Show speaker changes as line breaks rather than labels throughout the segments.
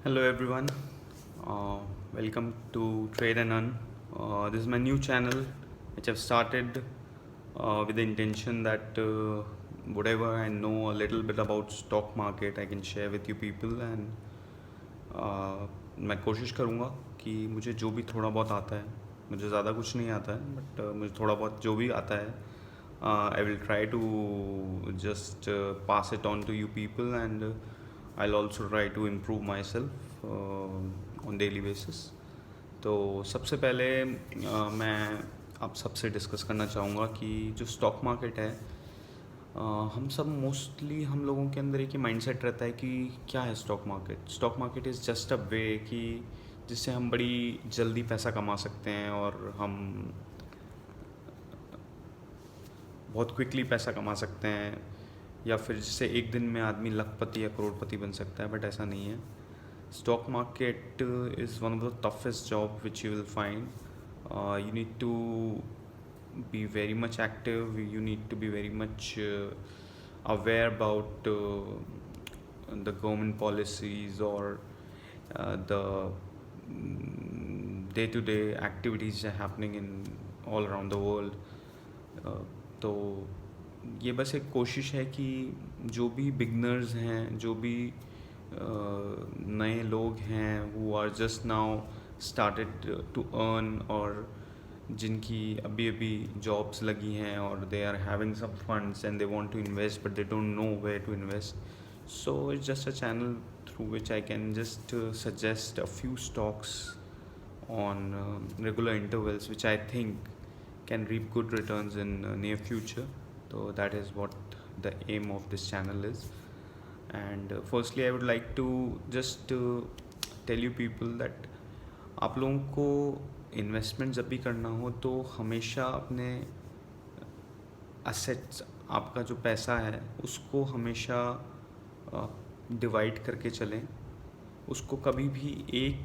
Hello everyone, uh, welcome to Trade and Earn. This is my new channel which I've started with the intention that whatever I know a little bit about stock market I can share with you people and मैं कोशिश करूँगा कि मुझे जो भी थोड़ा बहुत आता है, मुझे ज़्यादा कुछ नहीं आता है बट मुझे थोड़ा बहुत जो भी आता है I will try to just pass it on to you people and I'll also try to improve myself on daily basis. तो सबसे पहले मैं आप सबसे डिस्कस करना चाहूँगा कि जो स्टॉक मार्केट है हम सब मोस्टली हम लोगों के अंदर एक ही माइंडसेट रहता है कि क्या है stock market is just a way कि जिससे हम बड़ी जल्दी पैसा कमा सकते हैं और हम बहुत क्विकली पैसा कमा सकते हैं या फिर जिससे एक दिन में आदमी लखपति या करोड़पति बन सकता है, बट ऐसा नहीं है. Stock market is one of the toughest job which you will find. You need to be very much active, you need to be very much aware about the government policies or the day-to-day activities are happening in all around the world. तो ये बस एक कोशिश है कि जो भी beginners हैं, जो भी नए लोग हैं who are just now started to earn और जिनकी अभी अभी जॉब्स लगी हैं और they are having some funds and they want to invest but they don't know where to invest. So it's just a channel through which I can just suggest a few stocks on regular intervals which I think can reap good returns in near future. So that is what the aim of this channel is. And firstly I would like to just tell you people that आप लोगों को investment जब भी करना हो तो हमेशा अपने असेट्स, आपका जो पैसा है उसको हमेशा डिवाइड करके चलें. उसको कभी भी एक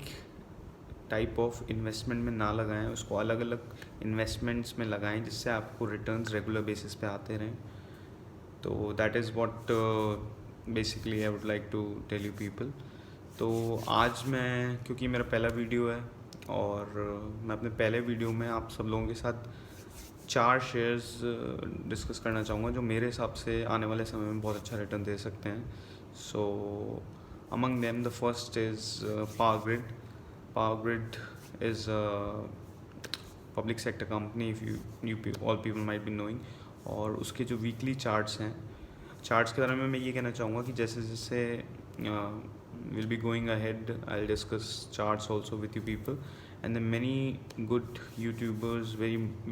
टाइप ऑफ इन्वेस्टमेंट में ना लगाएं, उसको अलग अलग इन्वेस्टमेंट्स में लगाएं जिससे आपको रिटर्न्स रेगुलर बेसिस पे आते रहें. तो that is what basically I would like to tell you people. तो आज मैं, क्योंकि मेरा पहला वीडियो है और मैं अपने पहले वीडियो में आप सब लोगों के साथ 4 शेयर्स डिस्कस करना चाहूँगा जो मेरे हिसाब से आने वाले समय में बहुत अच्छा रिटर्न दे सकते हैं. सो among them the first is power grid. Power Grid is a public sector company, if all people might be knowing. और उसके जो वीकली चार्ट्स हैं, चार्ट्स के बारे में मैं ये कहना चाहूँगा कि जैसे जैसे will be going ahead I will discuss charts also with you people and then many good YouTubers,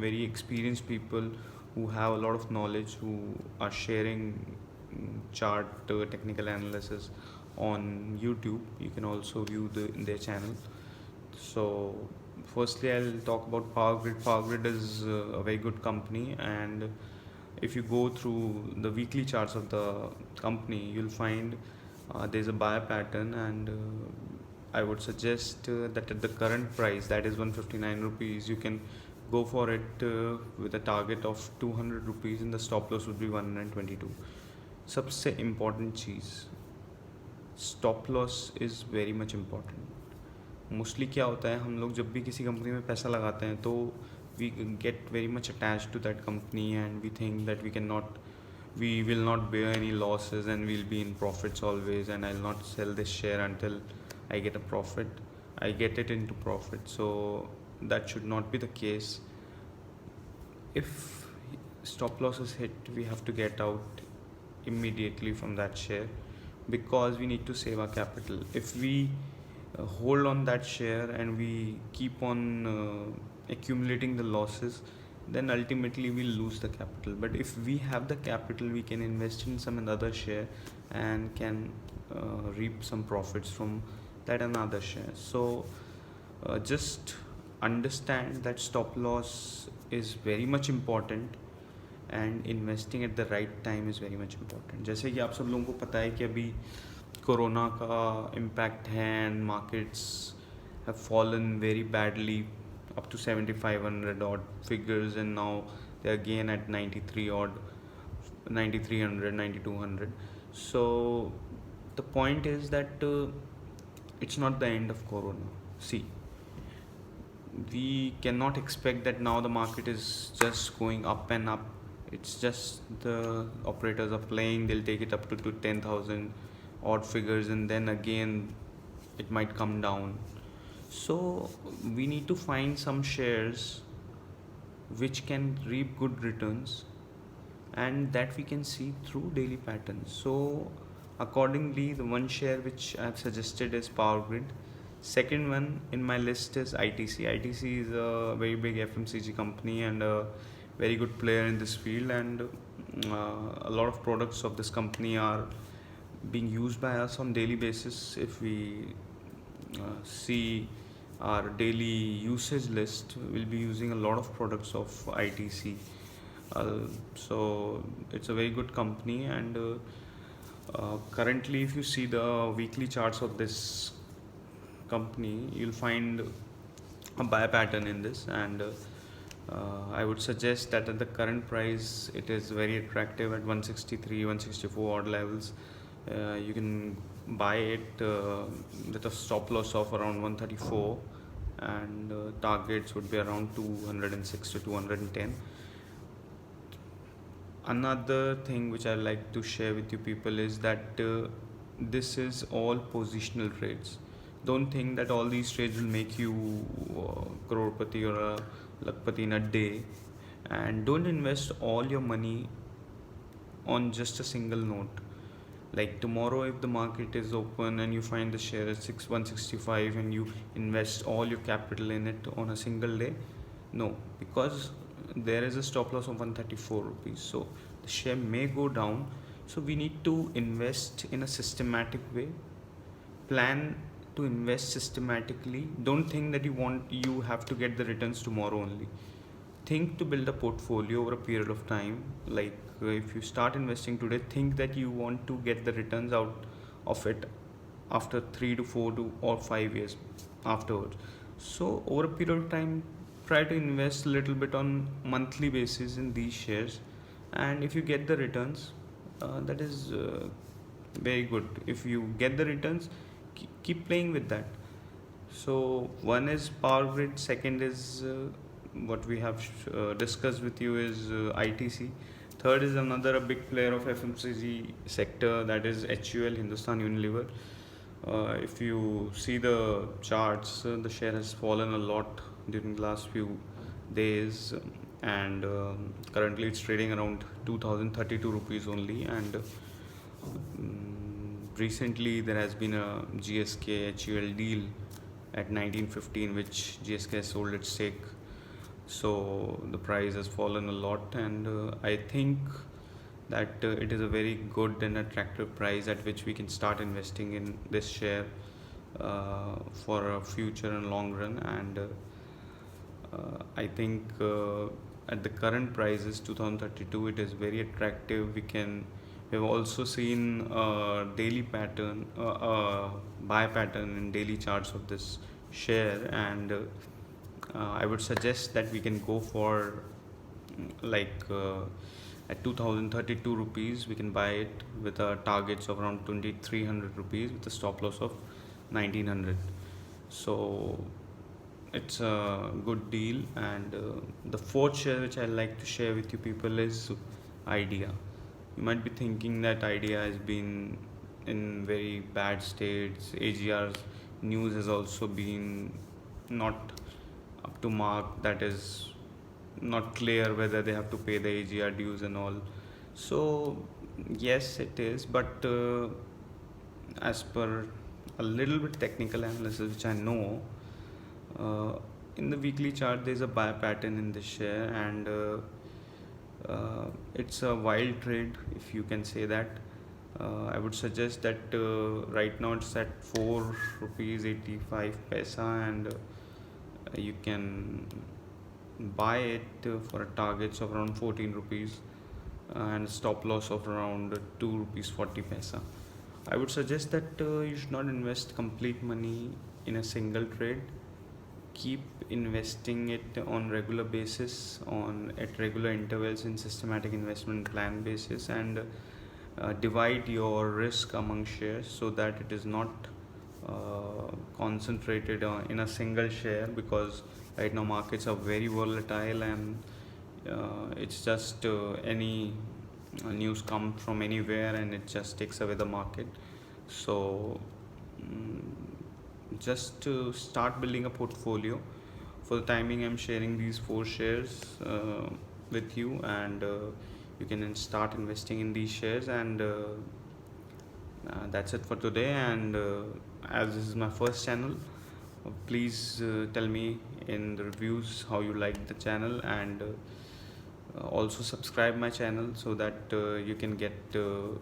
very experienced people who have a lot of knowledge, who are sharing chart technical analysis on YouTube. You can also view their channel. So firstly I'll talk about Power Grid. Power Grid is a very good company, and if you go through the weekly charts of the company you'll find there's a buy pattern, and I would suggest that at the current price, that is 159 rupees, you can go for it with a target of 200 rupees and the stop loss would be 122. सबसे important cheese, stop loss is very much important. Mostly क्या होता है, हम लोग जब भी किसी company में पैसा लगाते हैं तो we get very much attach to that company and we think that we will not bear any losses and we'll be in profits always and I will not sell this share until I get a profit, I get it into profit. So that should not be the case. If stop loss is hit, we have to get out immediately from that share because we need to save our capital. If we hold on that share and we keep on accumulating the losses, then ultimately we'll lose the capital. But if we have the capital, we can invest in some another share and can reap some profits from that another share. So just understand that stop loss is very much important and investing at the right time is very much important. जैसे कि आप सब लोगों को पता है कि अभी कोरोना का इम्पैक्ट है and markets have fallen very badly up to 7500 odd figures, and now they are again at 93 odd, 9300, 9200. So the point is that it's not the end of corona. See, we cannot expect that now the market is just going up and up. It's just the operators are playing, they'll take it up to 10,000 odd figures, and then again it might come down. So we need to find some shares which can reap good returns, and that we can see through daily patterns. So accordingly, the one share which I've suggested is Power Grid. Second one in my list is ITC. ITC is a very big FMCG company and a very good player in this field, and a lot of products of this company are being used by us on daily basis. If we see our daily usage list, we'll be using a lot of products of ITC. So it's a very good company, and currently if you see the weekly charts of this company, you'll find a buy pattern in this, and I would suggest that at the current price it is very attractive at 163 164 odd levels. You can buy it with a stop loss of around 134, and targets would be around 206 to 210. Another thing which I like to share with you people is that this is all positional trades. Don't think that all these trades will make you crorepati or a lakpati in a day, and don't invest all your money on just a single note. Like tomorrow, if the market is open and you find the share at 165 and you invest all your capital in it on a single day, no, because there is a stop loss of 134 rupees. So the share may go down. So we need to invest in a systematic way. Plan to invest systematically. Don't think that you have to get the returns tomorrow only. Think to build a portfolio over a period of time. Like if you start investing today, think that you want to get the returns out of it after 3 to 4 to or 5 years afterwards. So over a period of time, try to invest a little bit on monthly basis in these shares, and if you get the returns, that is very good. If you get the returns, keep playing with that. So one is Power Grid, second is what we have discussed with you is ITC. Third is another a big player of FMCG sector, that is HUL, Hindustan Unilever. If you see the charts, the share has fallen a lot during the last few days, and currently it's trading around 2032 rupees only, and recently there has been a GSK HUL deal at 1915 which GSK has sold its stake, so the price has fallen a lot, and I think that it is a very good and attractive price at which we can start investing in this share for a future and long run. And I think at the current prices 2032 it is very attractive. We have also seen a daily pattern, buy pattern in daily charts of this share, and I would suggest that we can go for like at 2032 rupees we can buy it with a targets of around 2300 rupees with a stop loss of 1900. So it's a good deal. And the fourth share which I like to share with you people is Idea. You might be thinking that Idea has been in very bad states. AGR's news has also been not up to mark, that is not clear whether they have to pay the AGR dues and all. So yes it is, but as per a little bit technical analysis which I know, in the weekly chart there is a buy pattern in this share, and it's a wild trade if you can say that. I would suggest that right now it's at 4 rupees 85 paisa, and you can buy it for a targets of around 14 rupees and stop loss of around 2 rupees 40 paisa. I would suggest that you should not invest complete money in a single trade. Keep investing it on regular basis, on at regular intervals in systematic investment plan basis, and divide your risk among shares so that it is not concentrated in a single share, because right now markets are very volatile, and it's just any news come from anywhere and it just takes away the market. So mm, just to start building a portfolio. For the timing, I'm sharing these 4 shares with you, and you can then start investing in these shares. And that's it for today. And as this is my first channel, please tell me in the reviews how you like the channel, and also subscribe my channel so that you can get to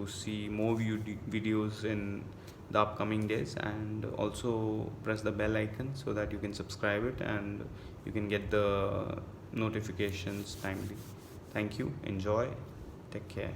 see more videos in the upcoming days, and also press the bell icon so that you can subscribe it and you can get the notifications timely. Thank you. Enjoy. Take care.